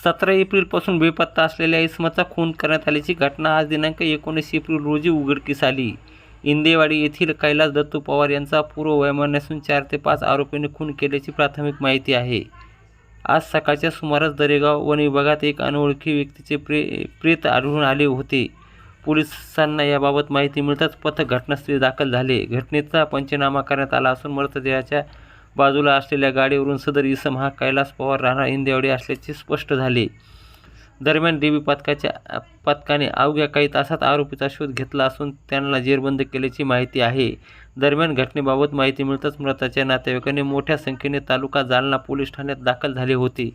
17 एप्रिलपासून बेपत्ता असलेल्या इसमाचा खून करण्यात आल्याची घटना आज दिनांक 19 एप्रिल रोजी उघडकीस आली. इंदेवाडी येथील कैलास दत्तू पवार यांचा पूर्व वैमनस्यातून 4 ते 5 आरोपींनी खून केल्याची प्राथमिक माहिती आहे. आज सकाळच्या सुमारास दरेगाव वन विभागात एक अनोळखी व्यक्तीचे प्रेत आढळून आले होते. पोलिसांना याबाबत माहिती मिळताच पथक घटनास्थळी दाखल झाले. घटनेचा पंचनामा करण्यात आला असून मृतदेहाच्या बाजूला असलेल्या गाडीवरून सदर इसम हा कैलास पवार राहणार इंदेवाडी असल्याचे स्पष्ट झाले. दरम्यान डीबी पथकाने अवघ्या काही तासात आरोपीचा शोध घेतला असून त्यांना जेरबंद केल्याची माहिती आहे. दरम्यान घटनेबाबत माहिती मिळताच मृताच्या नातेवाईकांनी मोठ्या संख्येने तालुका जालना पोलीस ठाण्यात दाखल झाले होते.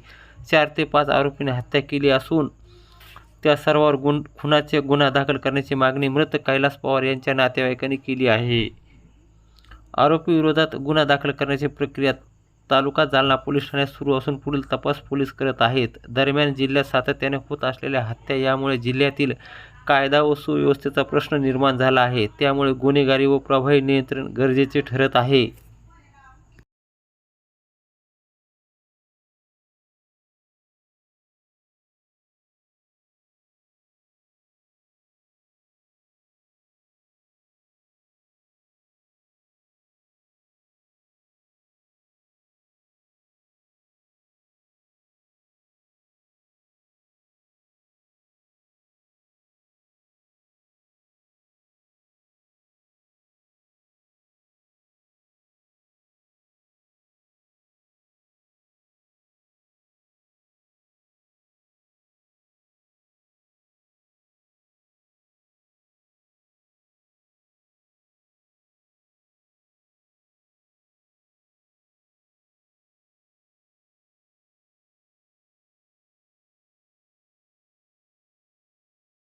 4 ते 5 आरोपींनी हत्या केली असून त्या सर्वांवर खुनाचे गुन्हा दाखल करण्याची मागणी मृत कैलास पवार यांच्या नातेवाईकांनी केली आहे. आरोपी विरोधात गुन्हा दाखल करण्याची प्रक्रिया तालुका जालना पोलीस ठाण्यात सुरू असून पुढील तपास पोलीस करत आहेत. दरम्यान जिल्ह्यात सातत्याने होत असलेल्या हत्या यामुळे जिल्ह्यातील कायदा व सुव्यवस्थेचा प्रश्न निर्माण झाला आहे. त्यामुळे गुन्हेगारी व प्रभावी नियंत्रण गरजेचे ठरत आहे.